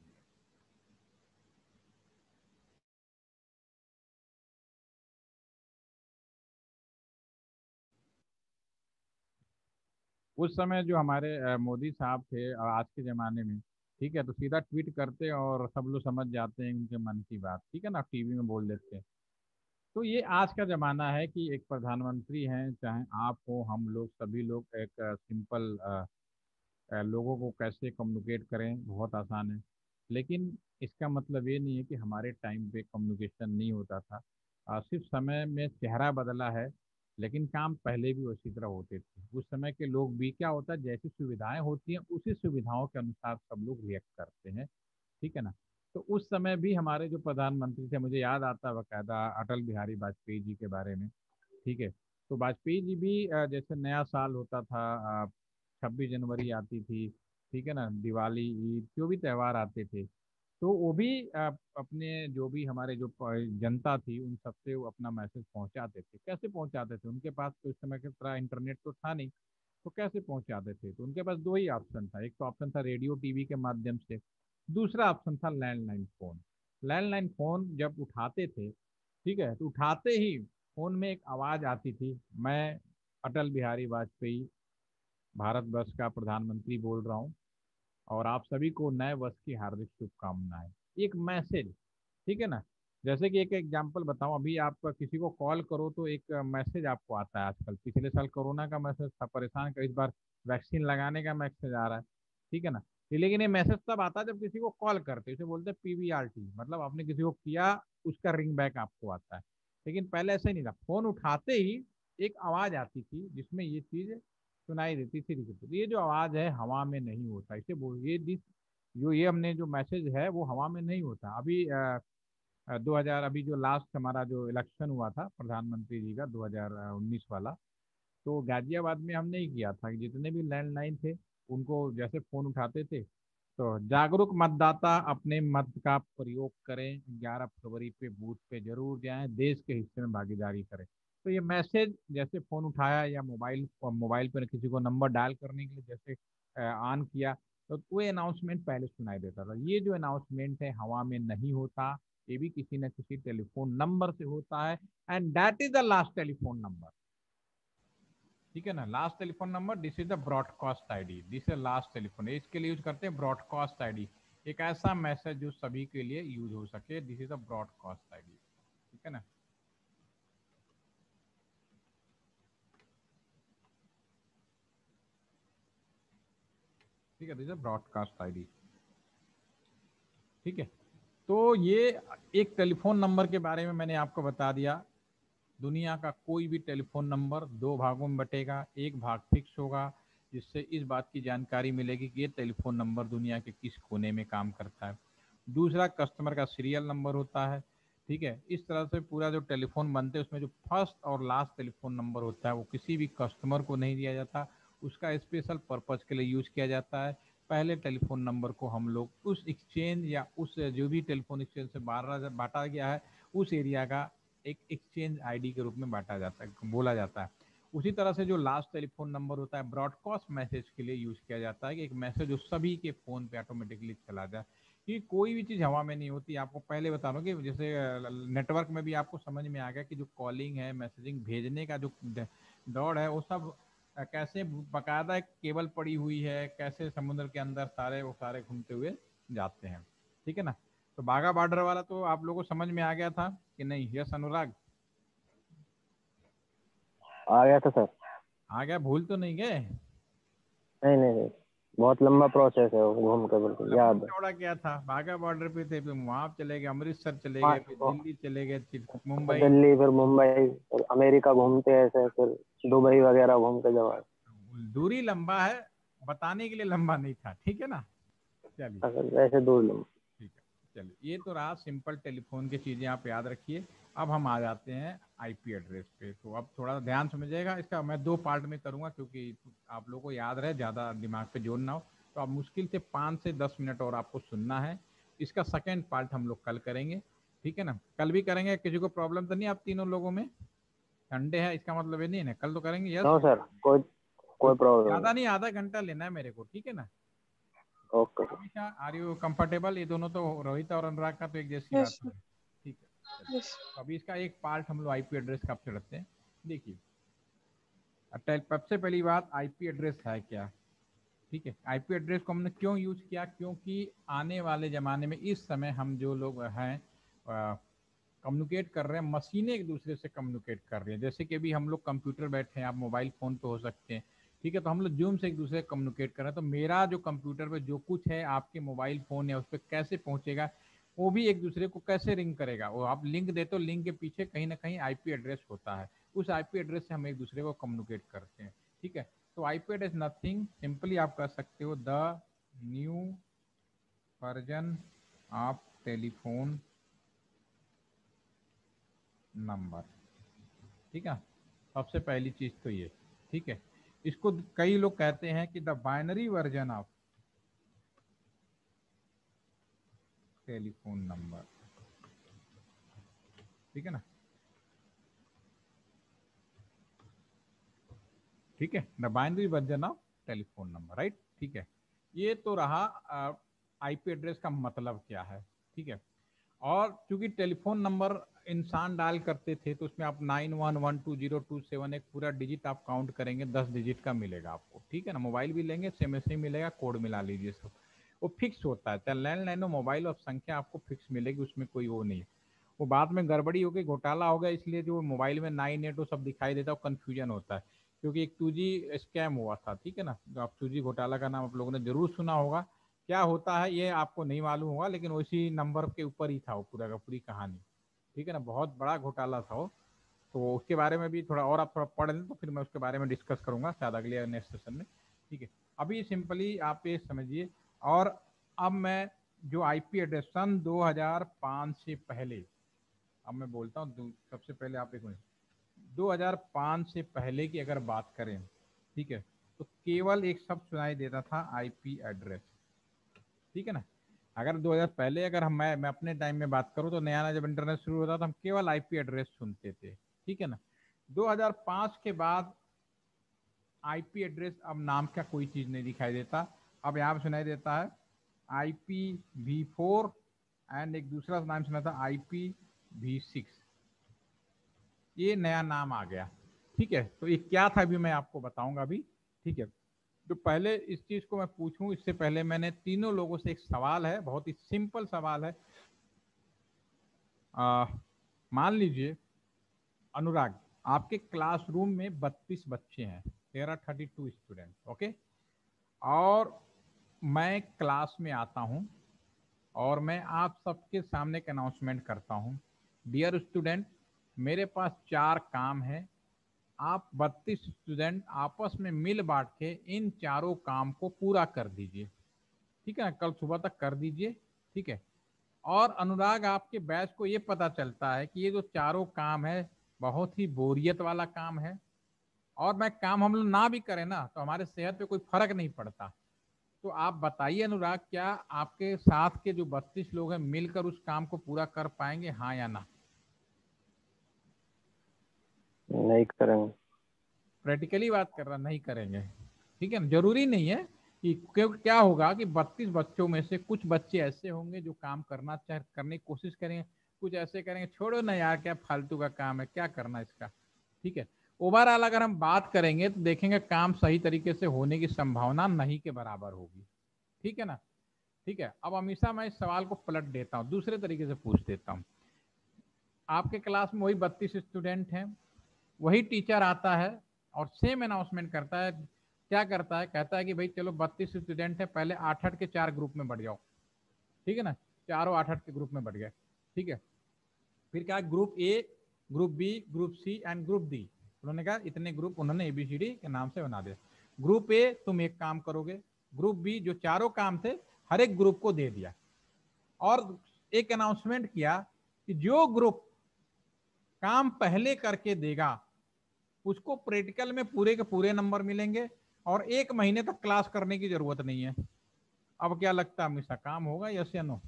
उस समय जो हमारे मोदी साहब थे आज के ज़माने में, ठीक है, तो सीधा ट्वीट करते और सब लोग समझ जाते हैं उनके मन की बात, ठीक है ना, टीवी में बोल देते हैं। तो ये आज का ज़माना है कि एक प्रधानमंत्री हैं, चाहे आप हो, हम लोग, सभी लोग एक सिंपल लोगों को कैसे कम्युनिकेट करें, बहुत आसान है। लेकिन इसका मतलब ये नहीं है कि हमारे टाइम पे कम्युनिकेशन नहीं होता था। सिर्फ समय में चेहरा बदला है, लेकिन काम पहले भी उसी तरह होते थे। उस समय के लोग भी, क्या होता है, जैसी सुविधाएं होती हैं उसी सुविधाओं के अनुसार सब लोग रिएक्ट करते हैं, ठीक है ना। तो उस समय भी हमारे जो प्रधानमंत्री थे, मुझे याद आता है बकायदा अटल बिहारी वाजपेयी जी के बारे में, ठीक है। तो वाजपेयी जी भी जैसे नया साल होता था, 26 जनवरी आती थी, ठीक है ना, दिवाली, ईद, जो भी त्यौहार आते थे, तो वो भी अपने जो भी हमारे जो जनता थी उन सबसे वो अपना मैसेज पहुंचाते थे। कैसे पहुंचाते थे? उनके पास तो इस समय की तरह इंटरनेट तो था नहीं, तो कैसे पहुंचाते थे? तो उनके पास दो ही ऑप्शन था। एक तो ऑप्शन था रेडियो टीवी के माध्यम से, दूसरा ऑप्शन था लैंडलाइन फ़ोन। लैंडलाइन फ़ोन जब उठाते थे, ठीक है, तो उठाते ही फ़ोन में एक आवाज़ आती थी, मैं अटल बिहारी वाजपेयी भारत वर्ष का प्रधानमंत्री बोल रहा हूँ और आप सभी को नए वर्ष की हार्दिक शुभकामनाएं। एक मैसेज, ठीक है ना। जैसे कि एक एग्जांपल बताऊं, अभी आप किसी को कॉल करो तो एक मैसेज आपको आता है। आजकल, पिछले साल कोरोना का मैसेज था, परेशान कर, इस बार वैक्सीन लगाने का मैसेज आ रहा है, ठीक है ना। लेकिन ये मैसेज तब आता है जब किसी को कॉल करते हैं, इसे बोलते हैं PVRT, मतलब आपने किसी को किया, उसका रिंग बैक आपको आता है। लेकिन पहले ऐसे नहीं था, फोन उठाते ही एक आवाज आती थी जिसमें ये चीज सुनाई देती थी, लिखी थी। ये जो आवाज है हवा में नहीं होता, इसे बोल, ये जो ये हमने जो मैसेज है वो हवा में नहीं होता। अभी 2000, अभी जो लास्ट हमारा जो इलेक्शन हुआ था प्रधानमंत्री जी का 2019 वाला, तो गाजियाबाद में हमने ही किया था कि जितने भी लैंडलाइन थे उनको जैसे फोन उठाते थे, तो जागरूक मतदाता अपने मत का प्रयोग करें, 11 फरवरी पे बूथ पे जरूर जाएं, देश के हिस्से में भागीदारी करें। तो ये मैसेज जैसे फोन उठाया या मोबाइल पर किसी को नंबर डायल करने के लिए जैसे ऑन किया, तो वो अनाउंसमेंट पहले सुनाई देता था। ये जो अनाउंसमेंट है हवा में नहीं होता, ये भी किसी न किसी टेलीफोन नंबर से होता है, and that is the last telephone number, ठीक है ना। Last telephone number, this is the broadcast ID, this is last telephone, इसके लिए यूज करते हैं ब्रॉडकास्ट आईडी। एक ऐसा मैसेज जो सभी के लिए यूज हो सके, this is the broadcast ID, ठीक है ना। ठीक है, दिस इज ब्रॉडकास्ट आईडी, ठीक है। तो ये एक टेलीफोन नंबर के बारे में मैंने आपको बता दिया। दुनिया का कोई भी टेलीफोन नंबर दो भागों में बटेगा, एक भाग फिक्स होगा जिससे इस बात की जानकारी मिलेगी कि ये टेलीफोन नंबर दुनिया के किस कोने में काम करता है। दूसरा कस्टमर का सीरियल नंबर होता है, ठीक है। इस तरह से पूरा जो टेलीफोन बनते हैं उसमें जो फर्स्ट और लास्ट टेलीफोन नंबर होता है वो किसी भी कस्टमर को नहीं दिया जाता, उसका स्पेशल पर्पज़ के लिए यूज किया जाता है। पहले टेलीफोन नंबर को हम लोग उस एक्सचेंज या उस जो भी टेलीफोन एक्सचेंज से बांटा गया है उस एरिया का एक एक्सचेंज आईडी के रूप में बांटा जाता है, बोला जाता है। उसी तरह से जो लास्ट टेलीफोन नंबर होता है ब्रॉडकास्ट मैसेज के लिए यूज किया जाता है कि एक मैसेज जो सभी के फोन पे ऑटोमेटिकली चला जाए, कि कोई भी चीज़ हवा में नहीं होती। आपको पहले बता रहा हूँ कि जैसे नेटवर्क में भी आपको समझ में आ गया कि जो कॉलिंग है, मैसेजिंग भेजने का जो दौड़ है, वो सब कैसे बकायदा एक केबल पड़ी हुई है, कैसे समुद्र के अंदर सारे वो सारे घूमते हुए जाते हैं, ठीक है ना। तो बाघा बॉर्डर वाला तो आप लोगों को समझ में आ गया था कि नहीं? यस अनुराग? आ गया था सर। आ गया, भूल तो नहीं गए? नहीं नहीं नहीं, बहुत लंबा प्रोसेस है वो, घूम के बिल्कुल लंबा याद है। चौड़ा क्या था, बाघा बॉर्डर पे थे, फिर वहां चले गए, अमृतसर चले गए, फिर वहाँ दिल्ली चले गए, फिर तो मुंबई। दिल्ली, फिर मुंबई, फिर अमेरिका घूमते ऐसे, फिर दुबई वगैरह घूम के जब आए। दूरी लंबा है, बताने के लिए लंबा नहीं था, ठीक है ना। चलिए, वैसे दूर लूँ। ठीक है। चलिए, ये तो रहा सिंपल टेलीफोन की चीज़ें, आप याद रखिए। अब हम आ जाते हैं आईपी एड्रेस पे। तो अब थोड़ा ध्यान समझिएगा, इसका मैं दो पार्ट में करूँगा क्योंकि आप लोगों को याद रहे, ज़्यादा दिमाग पे जोर ना हो। तो अब मुश्किल से 5 से 10 मिनट और आपको सुनना है। इसका सेकेंड पार्ट हम लोग कल करेंगे, ठीक है ना। कल भी करेंगे, किसी को प्रॉब्लम तो नहीं आप तीनों लोगों में? संडे है इसका मतलब ये नहीं है ना कल तो करेंगे। यस नो सर, कोई प्रॉब्लम ज्यादा नहीं। नहीं, आधा घंटा लेना है मेरे को, ठीक है ना। ओके। हमेशा आर यू कंफर्टेबल? ये दोनों तो रोहित और अनुराग का तो एक जैसी Yes, बात sir. है, ठीक है। Yes. तो अभी इसका एक पार्ट हम लोग आईपी एड्रेस का चढ़ते हैं। देखिए सबसे पहली बात आईपी एड्रेस है क्या, ठीक है। आईपी एड्रेस को हमने क्यों यूज किया, क्योंकि आने वाले ज़माने में इस समय हम जो लोग हैं कम्युनिकेट कर रहे हैं, मशीनें एक दूसरे से कम्युनिकेट कर रही हैं। जैसे कि अभी हम लोग कंप्यूटर बैठे हैं, आप मोबाइल फ़ोन पे हो सकते हैं, ठीक है। तो हम लोग जूम से एक दूसरे से कम्युनिकेट कर रहे हैं। तो मेरा जो कंप्यूटर पे जो कुछ है आपके मोबाइल फ़ोन या उस पर कैसे पहुँचेगा, वो भी एक दूसरे को कैसे रिंग करेगा। वो आप लिंक देते हो, लिंक के पीछे कहीं ना कहीं आईपी एड्रेस होता है। उस आईपी एड्रेस से हम एक दूसरे को कम्युनिकेट करते हैं, ठीक है। तो आईपी एड्रेस नथिंग, सिंपली आप कह सकते हो the new version of telephone number, ठीक है। सबसे पहली चीज तो ये, ठीक है। इसको कई लोग कहते हैं कि the binary version of telephone number, ठीक है ना, ठीक है। The binary version of telephone number, right, ठीक है। ये तो रहा आईपी एड्रेस का मतलब क्या है, ठीक है। और चूंकि टेलीफोन नंबर इंसान डायल करते थे तो उसमें आप 91120227 एक पूरा डिजिट आप काउंट करेंगे, 10 डिजिट का मिलेगा आपको, ठीक है ना। मोबाइल भी लेंगे सेम ऐसे ही मिलेगा, कोड मिला लीजिए सब, वो फिक्स होता है। चाहे लैंडलाइन हो मोबाइल और संख्या आपको फिक्स मिलेगी, उसमें कोई वो नहीं है। वो बाद में गड़बड़ी हो गई, घोटाला हो गया, इसलिए जो मोबाइल में 98 वो सब दिखाई देता है, वो कन्फ्यूजन होता है। क्योंकि एक 2G स्कैम हुआ था, ठीक है ना। जो आप 2G घोटाला का नाम आप लोगों ने जरूर सुना होगा। क्या होता है ये आपको नहीं मालूम होगा, लेकिन उसी नंबर के ऊपर ही था वो पूरा का पूरी कहानी, ठीक है ना। बहुत बड़ा घोटाला था वो। तो उसके बारे में भी थोड़ा और आप थोड़ा पढ़ लें तो फिर मैं उसके बारे में डिस्कस करूंगा शायद अगले नेक्स्ट सेशन में, ठीक है। अभी सिंपली आप ये समझिए। और अब मैं जो आईपी एड्रेस सन 2005 से पहले, अब मैं बोलता हूँ सबसे पहले आप एक मिनट, 2005 से पहले की अगर बात करें, ठीक है, तो केवल एक शब्द सुनाई देता था आईपी एड्रेस, ठीक है ना। अगर 2000 पहले अगर मैं अपने टाइम में बात करूं तो नया नया जब इंटरनेट शुरू होता था हम केवल आईपी एड्रेस सुनते थे, ठीक है ना। 2005 के बाद आईपी एड्रेस अब नाम का कोई चीज नहीं दिखाई देता। अब यहाँ पे सुनाई देता है IPv4 एंड एक दूसरा नाम सुना था IPv6, ये नया नाम आ गया, ठीक है। तो ये क्या था अभी मैं आपको बताऊंगा अभी, ठीक है। तो पहले इस चीज को मैं पूछूं इससे पहले मैंने तीनों लोगों से एक सवाल है, बहुत ही सिंपल सवाल है। मान लीजिए अनुराग, आपके क्लासरूम में 32 बच्चे हैं, देयर आर 32 स्टूडेंट, ओके। और मैं क्लास में आता हूं और मैं आप सबके सामने एक अनाउंसमेंट करता हूं, डियर स्टूडेंट, मेरे पास 4 काम है, आप 32 स्टूडेंट आपस में मिल बांट के इन चारों काम को पूरा कर दीजिए, ठीक है ना, कल सुबह तक कर दीजिए, ठीक है। और अनुराग आपके बैच को ये पता चलता है कि ये जो चारों काम है बहुत ही बोरियत वाला काम है, और मैं काम हम लोग ना भी करें ना तो हमारे सेहत पे कोई फर्क नहीं पड़ता। तो आप बताइए अनुराग, क्या आपके साथ के जो 32 लोग हैं मिलकर उस काम को पूरा कर पाएंगे, हाँ या ना? नहीं करेंगे। प्रैक्टिकली बात कर रहा, नहीं करेंगे, ठीक है ना। जरूरी नहीं है कि क्या होगा कि 32 बच्चों में से कुछ बच्चे ऐसे होंगे जो काम करना चाहे, करने की कोशिश करेंगे, कुछ ऐसे करेंगे छोड़ो ना यार क्या फालतू का काम है, क्या करना इसका, ठीक है। ओवरऑल अगर हम बात करेंगे तो देखेंगे काम सही तरीके से होने की संभावना नहीं के बराबर होगी, ठीक है ना, ठीक है। अब हमेशा मैं इस सवाल को पलट देता हूँ, दूसरे तरीके से पूछ देता हूँ। आपके क्लास में वही 32 स्टूडेंट हैं, वही टीचर आता है और सेम अनाउंसमेंट करता है। क्या करता है, कहता है कि भाई चलो 32 स्टूडेंट है, पहले 8-8 के 4 ग्रुप में बढ़ जाओ, ठीक है ना, चारों 8-8 के ग्रुप में बढ़ गए, ठीक है। फिर क्या, group A, group B, group C and group D, उन्होंने कहा इतने ग्रुप उन्होंने ABCD के नाम से बना दिया। ग्रुप ए तुम एक काम करोगे, ग्रुप बी जो चारों काम थे हर एक ग्रुप को दे दिया, और एक अनाउंसमेंट किया कि जो ग्रुप काम पहले करके देगा उसको प्रैक्टिकल में पूरे के पूरे नंबर मिलेंगे और 1 महीने तक क्लास करने की जरूरत नहीं है। अब क्या लगता है हमेशा काम होगा, यस या नो?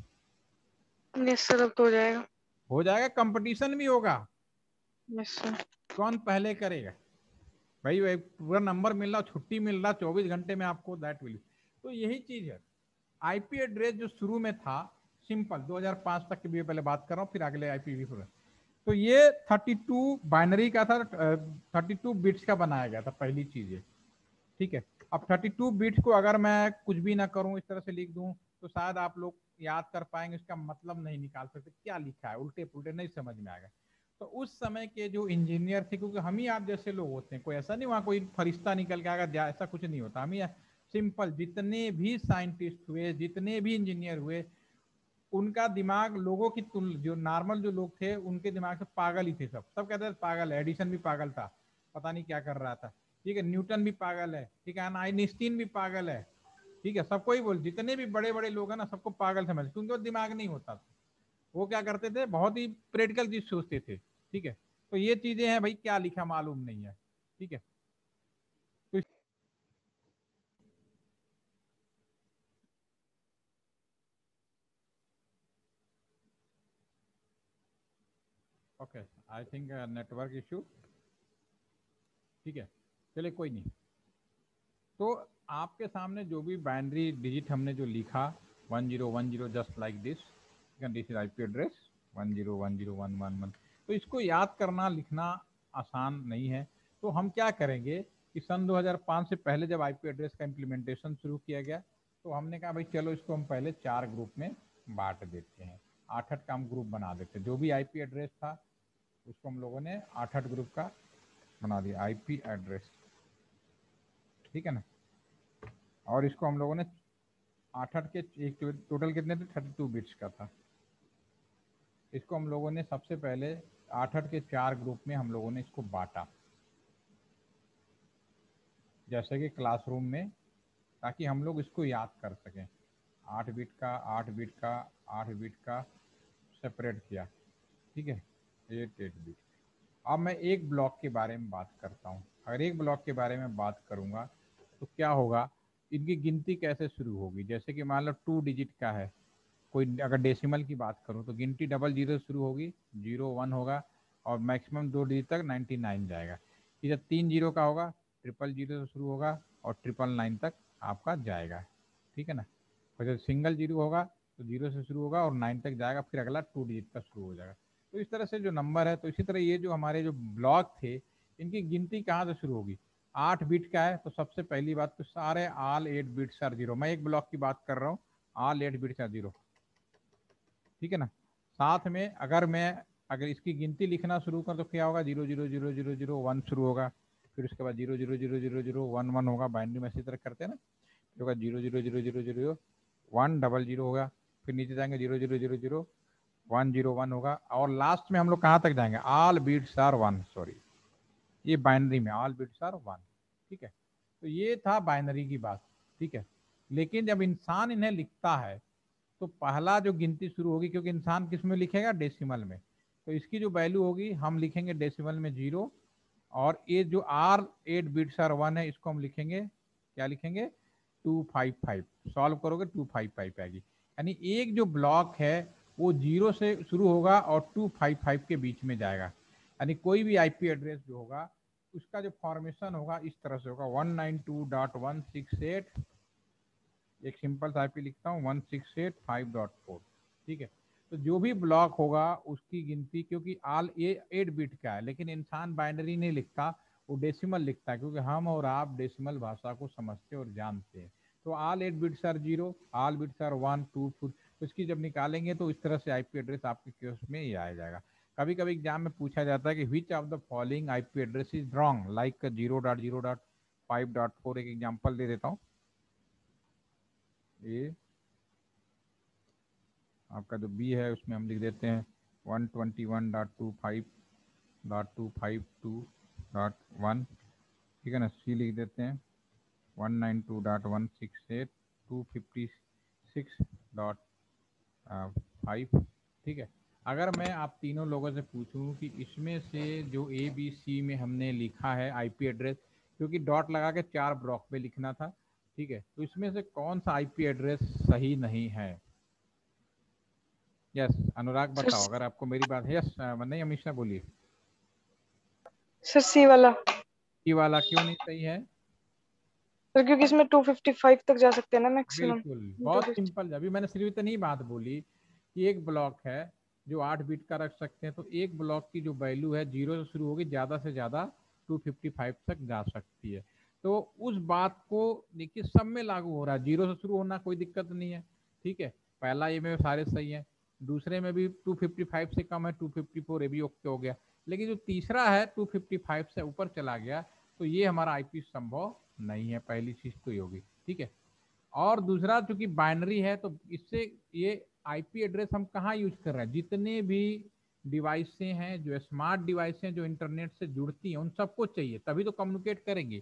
Yes, sir. अब तो हो जाएगा. हो जाएगा, कंपटीशन भी होगा, Yes, sir. कौन पहले करेगा भाई? वो एक पूरा नंबर मिल रहा, छुट्टी मिल रहा 24 घंटे में आपको, दैट विल। तो यही चीज है। आईपी एड्रेस जो शुरू में था सिंपल, 2005 तक की भी पहले बात कर रहा हूँ, फिर अगले आईपी पर। तो ये 32 बाइनरी का था, 32 बिट्स का बनाया गया था पहली चीज है, ठीक है। अब 32 बिट्स को अगर मैं कुछ भी ना करूं, इस तरह से लिख दूं, तो शायद आप लोग याद कर पाएंगे, इसका मतलब नहीं निकाल सकते क्या लिखा है, उल्टे पुल्टे नहीं समझ में आएगा। तो उस समय के जो इंजीनियर थे, क्योंकि हम ही आप जैसे लोग होते हैं, कोई ऐसा नहीं वहाँ कोई फरिश्ता निकल के आएगा, ऐसा कुछ नहीं होता। हम ही सिंपल, जितने भी साइंटिस्ट हुए, जितने भी इंजीनियर हुए, उनका दिमाग लोगों की जो नॉर्मल जो लोग थे उनके दिमाग से पागल ही थे। सब कहते थे पागल है। एडिसन भी पागल था, पता नहीं क्या कर रहा था, ठीक है। न्यूटन भी पागल है, ठीक है। आइंस्टीन भी पागल है, ठीक है। सबको ही बोल, जितने भी बड़े बड़े लोग हैं ना, सबको पागल समझ, क्योंकि वो दिमाग नहीं होता था। वो क्या करते थे, बहुत ही प्रैक्टिकल चीज सोचते थे, ठीक है। तो ये चीजें हैं भाई, क्या लिखा मालूम नहीं है, ठीक है। तो okay, I think network issue, ठीक है। चलिए कोई नहीं। तो आपके सामने जो भी बाइनरी डिजिट हमने जो लिखा 1010, just like this, this is IP address 10101111। तो इसको याद करना लिखना आसान नहीं है। तो हम क्या करेंगे कि सन 2005 से पहले जब आईपी एड्रेस का इम्प्लीमेंटेशन शुरू किया गया, तो हमने कहा भाई चलो इसको हम पहले 4 ग्रुप में बांट देते हैं, 8-8 का हम ग्रुप बना देते हैं। जो भी आईपी एड्रेस था उसको हम लोगों ने 8-8 ग्रुप का बना दिया, आईपी एड्रेस, ठीक है ना। और इसको हम लोगों ने 8-8 के एक टोटल कितने थे, 32 बिट्स का था। इसको हम लोगों ने सबसे पहले 8-8 के 4 ग्रुप में हम लोगों ने इसको बांटा, जैसे कि क्लासरूम में, ताकि हम लोग इसको याद कर सकें। 8 बिट का 8 बिट का 8 बिट का सेपरेट किया, ठीक है, 8 बिट। अब मैं एक ब्लॉक के बारे में बात करता हूँ। अगर एक ब्लॉक के बारे में बात करूँगा तो क्या होगा, इनकी गिनती कैसे शुरू होगी। जैसे कि मान लो 2 डिजिट का है, कोई अगर डेसिमल की बात करूँ तो गिनती डबल जीरो शुरू होगी, 0 1 होगा, और मैक्सिमम 2 डिजिट तक 99 जाएगा। इधर 3 जीरो का होगा, 000 से शुरू होगा और 999 तक आपका जाएगा, ठीक है ना। और जब सिंगल जीरो होगा तो 0 से शुरू होगा और 9 तक जाएगा, फिर अगला 2 डिजिट का शुरू हो जाएगा। तो इस तरह से जो नंबर है, तो इसी तरह ये जो हमारे जो ब्लॉक थे, इनकी गिनती कहाँ से शुरू होगी। 8 बिट का है तो सबसे पहली बात तो सारे ऑल 8 बिट्स आर 0। मैं एक ब्लॉक की बात कर रहा हूँ, ऑल 8 बिट्स आर 0, ठीक है ना। साथ में अगर इसकी गिनती लिखना शुरू कर तो क्या होगा, 0000001 शुरू होगा, फिर उसके बाद 0000011 होगा। बाइनरी में इसी तरह करते हैं ना, फिर होगा 000000100 होगा, फिर नीचे जाएंगे 0000101 होगा, और लास्ट में हम लोग कहाँ तक जाएंगे, ऑल बिट्स आर 1। सॉरी, ये बाइनरी में ऑल बिट्स आर 1, ठीक है। तो ये था बाइनरी की बात, ठीक है। लेकिन जब इंसान इन्हें लिखता है तो पहला जो गिनती शुरू होगी, क्योंकि इंसान किस में लिखेगा, डेसिमल में, तो इसकी जो वैल्यू होगी हम लिखेंगे डेसिमल में 0, और ये जो आर 8 बिट्स आर 1 है, इसको हम लिखेंगे, क्या लिखेंगे, 255। सॉल्व करोगे 255 आएगी। यानी एक जो ब्लॉक है वो 0 से शुरू होगा और 255 के बीच में जाएगा। यानी कोई भी आईपी एड्रेस जो होगा उसका जो फॉर्मेशन होगा इस तरह से होगा, 192.168, एक सिंपल सा आईपी लिखता हूँ 168.5.4, ठीक है। तो जो भी ब्लॉक होगा उसकी गिनती, क्योंकि ऑल 8 बिट का है, लेकिन इंसान बाइनरी नहीं लिखता, वो डेसिमल लिखता है, क्योंकि हम और आप डेसिमल भाषा को समझते और जानते हैं। तो all 8 bits are 0, all bits are 1 2 4। तो इसकी जब निकालेंगे तो इस तरह से आईपी एड्रेस आपके केस में ये आ जाएगा। कभी कभी एग्जाम में पूछा जाता है कि which of the following IP address is wrong, like 0.0.5.4। एक एग्जाम्पल दे देता हूँ। ये आपका जो बी है उसमें हम लिख देते हैं 121.25.252.1, ठीक है ना। सी लिख देते हैं 192.168.256.5, ठीक है। अगर मैं आप तीनों लोगों से पूछूं कि इसमें से जो ए बी सी में हमने लिखा है आईपी एड्रेस, क्योंकि डॉट लगा के 4 ब्लॉक पे लिखना था, ठीक है, तो इसमें से कौन सा आईपी एड्रेस सही नहीं है। यस अनुराग बताओ, Sir, अगर आपको मेरी बात है। यस नहीं, अमीषा बोलिए। सर सी वाला। ये वाला क्यों नहीं सही है? सर क्योंकि इसमें 255 तक जा सकते हैं ना मैक्सिमम। बिल्कुल, बहुत सिंपल। अभी मैंने सिर्फ इतनी बात बोली कि एक ब्लॉक है जो 8 बिट का रख सकते हैं, तो एक ब्लॉक की जो वैल्यू है 0 से शुरू होगी, ज़्यादा से ज़्यादा 255 तक जा सकती है। तो उस बात को देखिए सब में लागू हो रहा है, 0 से शुरू होना कोई दिक्कत नहीं है, ठीक है। पहला ये में सारे सही है, दूसरे में भी 255 से कम है 254, ये भी ओके हो गया। लेकिन जो तीसरा है 255 से ऊपर चला गया तो ये हमारा आईपी संभव नहीं है, पहली चीज तो ये होगी, ठीक है। और दूसरा चूंकि बाइनरी है तो इससे ये आईपी एड्रेस हम कहाँ यूज कर रहे हैं, जितने भी डिवाइसें हैं, जो स्मार्ट डिवाइसें जो इंटरनेट से जुड़ती हैं, उन सबको चाहिए, तभी तो कम्युनिकेट करेंगे।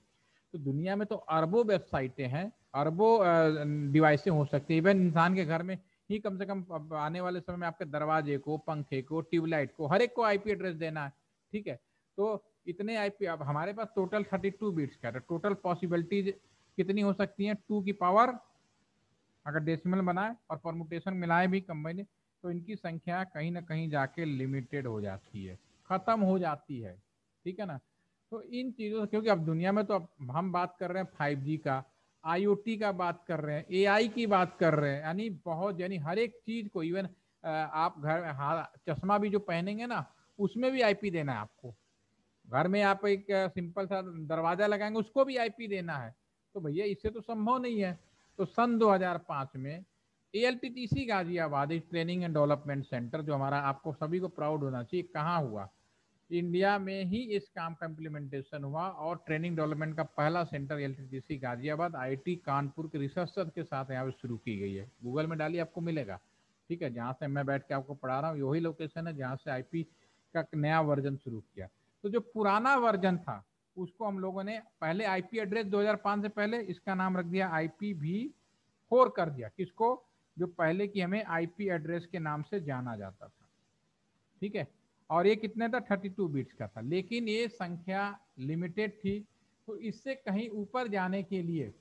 तो दुनिया में तो अरबों वेबसाइटें हैं, अरबों डिवाइसें हो सकती है, इवन इंसान के घर में ही कम से कम आने वाले समय में आपके दरवाजे को, पंखे को, ट्यूबलाइट को, हर एक को आईपी एड्रेस देना है, ठीक है। तो इतने आईपी, अब हमारे पास टोटल 32 बिट्स का, टोटल पॉसिबिलिटीज कितनी हो सकती हैं, 2 की पावर, अगर डेसिमल बनाए और परमुटेशन मिलाए भी कंबाइन, तो इनकी संख्या कहीं ना कहीं जाके लिमिटेड हो जाती है, खत्म हो जाती है, ठीक है ना। तो इन चीज़ों से, क्योंकि अब दुनिया में तो अब हम बात कर रहे हैं 5G का, IoT का बात कर रहे हैं, AI की बात कर रहे हैं, यानी बहुत, यानी हर एक चीज़ को, इवन आप घर, हाँ, चश्मा भी जो पहनेंगे ना उसमें भी आईपी देना है आपको, घर में आप एक सिंपल सा दरवाजा लगाएंगे उसको भी आईपी देना है। तो भैया इससे तो संभव नहीं है। तो सन 2005 में ALTTC Ghaziabad training and development centre, जो हमारा, आपको सभी को प्राउड होना चाहिए, कहाँ हुआ, इंडिया में ही इस काम का इम्प्लीमेंटेशन हुआ, और ट्रेनिंग डेवलपमेंट का पहला centre ALTTC Ghaziabad IIT Kanpur के रिसर्चर के साथ यहाँ पे शुरू की गई है। गूगल में डालिए आपको मिलेगा, ठीक है। जहाँ से मैं बैठ के आपको पढ़ा रहा हूँ वही लोकेशन है जहाँ से आईपी का नया वर्जन शुरू किया। तो जो पुराना वर्जन था उसको हम लोगों ने पहले आईपी एड्रेस 2005 से पहले इसका नाम रख दिया IPv4 कर दिया, किसको, जो पहले की हमें आईपी एड्रेस के नाम से जाना जाता था, ठीक है। और ये कितने था, 32 बिट्स का था, लेकिन ये संख्या लिमिटेड थी। तो इससे कहीं ऊपर जाने के लिए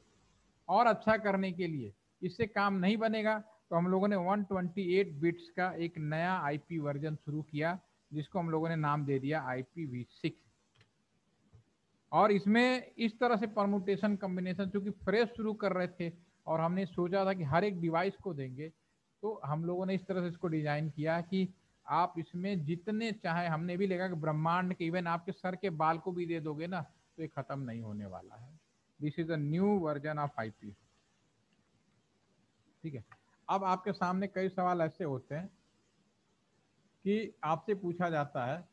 और अच्छा करने के लिए, इससे काम नहीं बनेगा, तो हम लोगों ने 128 बिट्स का एक नया आईपी वर्जन शुरू किया, जिसको हम लोगों ने नाम दे दिया IPv6। और इसमें इस तरह से परमुटेशन कॉम्बिनेशन, चूंकि फ्रेश शुरू कर रहे थे और हमने सोचा था कि हर एक डिवाइस को देंगे, तो हम लोगों ने इस तरह से इसको डिजाइन किया कि आप इसमें जितने चाहे, हमने भी लिखा कि ब्रह्मांड के, इवन आपके सर के बाल को भी दे दोगे ना तो ये खत्म नहीं होने वाला है। This is a new version of IP, ठीक है। अब आपके सामने कई सवाल ऐसे होते हैं कि आपसे पूछा जाता है,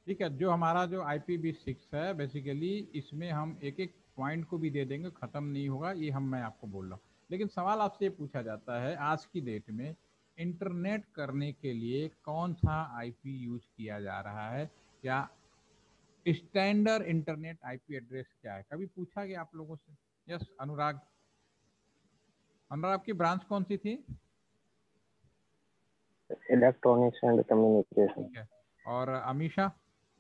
ठीक है, जो हमारा जो IPv6 है, बेसिकली इसमें हम एक एक पॉइंट को भी दे देंगे, खत्म नहीं होगा ये, मैं आपको बोल रहा हूँ। लेकिन सवाल आपसे ये पूछा जाता है आज की डेट में इंटरनेट करने के लिए कौन सा आईपी यूज किया जा रहा है, या स्टैंडर्ड इंटरनेट आईपी एड्रेस क्या है, कभी पूछा गया आप लोगों से? यस अनुराग, अनुराग आपकी ब्रांच कौन सी थी? Electronics and communication. ठीक है, और अमीशा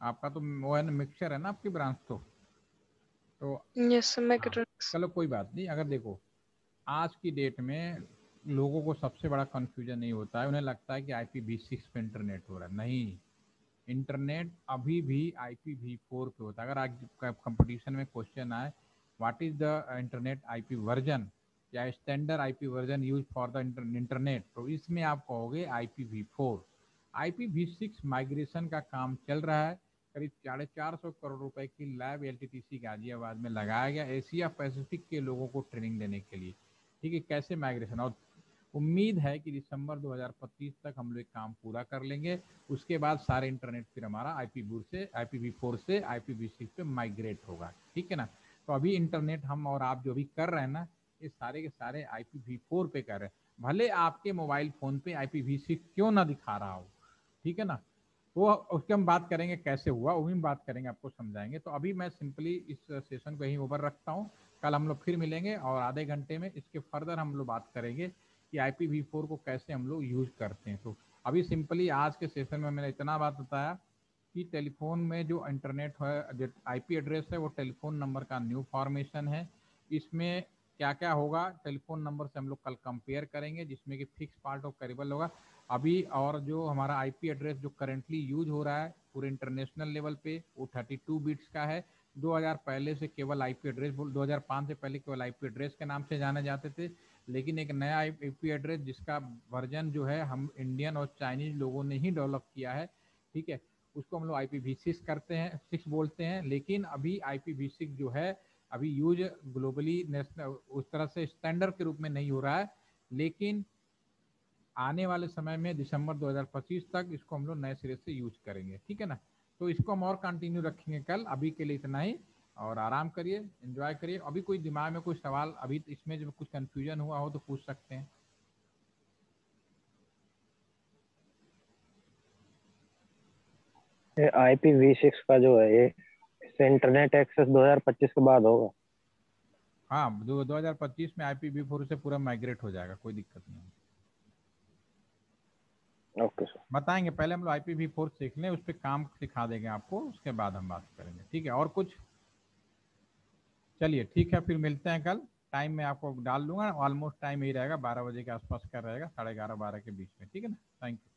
आपका तो वो है ना, मिक्सचर है ना आपकी ब्रांच, तो यस सर हाँ, मैकेट्रॉनिक्स। चलो कोई बात नहीं। अगर देखो आज की डेट में लोगों को सबसे बड़ा कंफ्यूजन नहीं होता है, उन्हें लगता है कि IPv6 पे इंटरनेट हो रहा है, नहीं, इंटरनेट अभी भी IPv4 पे होता है। अगर आज कंपटीशन में क्वेश्चन आए what is the internet IP version या standard IP version use for the internet, तो इसमें आप कहोगे IPv4। IPv6 माइग्रेशन का काम चल रहा है, करीब 450 करोड़ रुपए की लैब LTTC गाजियाबाद में लगाया गया एशिया पैसिफिक के लोगों को ट्रेनिंग देने के लिए, ठीक है, कैसे माइग्रेशन। और उम्मीद है कि दिसंबर 2025 तक हम लोग काम पूरा कर लेंगे, उसके बाद सारे इंटरनेट फिर हमारा IPv4 से IPv6 पे माइग्रेट होगा, ठीक है ना। तो अभी इंटरनेट हम और आप जो भी कर रहे हैं ना, ये सारे के सारे IPv4 पे कर रहे हैं, भले आपके मोबाइल फोन पे IPv6 क्यों ना दिखा रहा हो, ठीक है ना। वो उसके हम बात करेंगे कैसे हुआ, वो भी बात करेंगे, आपको समझाएंगे। तो अभी मैं सिंपली इस सेशन को यहीं ओवर रखता हूँ, कल हम लोग फिर मिलेंगे और आधे घंटे में इसके फर्दर हम लोग बात करेंगे कि IPv4 को कैसे हम लोग यूज करते हैं। तो अभी सिंपली आज के सेशन में मैंने इतना बात बताया कि टेलीफोन में जो इंटरनेट है, जो IP एड्रेस है, वो टेलीफोन नंबर का न्यू फॉर्मेशन है। इसमें क्या क्या होगा टेलीफोन नंबर से हम लोग कल कंपेयर करेंगे, जिसमें कि फिक्स पार्ट और वेरिएबल होगा अभी। और जो हमारा आईपी एड्रेस जो करेंटली यूज हो रहा है पूरे इंटरनेशनल लेवल पे वो 32 बिट्स का है। 2000 पहले से केवल आईपी एड्रेस 2005 से पहले केवल आईपी एड्रेस के नाम से जाने जाते थे, लेकिन एक नया आईपी एड्रेस जिसका वर्जन जो है हम इंडियन और चाइनीज लोगों ने ही डेवलप किया है, ठीक है, उसको हम लोग IPv6 करते हैं, 6 बोलते हैं। लेकिन अभी IPv6 जो है अभी यूज ग्लोबली नेशनल उस तरह से स्टैंडर्ड के रूप में नहीं हो रहा है, लेकिन आने वाले समय में दिसंबर 2025 तक इसको हम लोग नए सिरे से यूज करेंगे, ठीक है ना। तो इसको हम और कंटिन्यू रखेंगे कल, अभी के लिए इतना ही, और आराम करिए, एंजॉय करिए। अभी कोई दिमाग में कोई सवाल अभी इसमें जब कुछ कंफ्यूजन हुआ हो तो पूछ सकते हैं। ये IPv6 का जो है ये इससे इंटरनेट एक्सेस 2025 के बाद होगा। हाँ 2025 में IPv4 से पूरा माइग्रेट हो जाएगा, कोई दिक्कत नहीं है। Okay sir. बताएंगे, पहले हम लोग IPv4 सीख लें, उस पर काम सिखा देंगे आपको, उसके बाद हम बात करेंगे, ठीक है। और कुछ? चलिए ठीक है, फिर मिलते हैं कल। टाइम में आपको डाल दूंगा, ऑलमोस्ट टाइम यही रहेगा, 12 बजे के आसपास का रहेगा, 11:30 12 के बीच में, ठीक है ना। Thank you.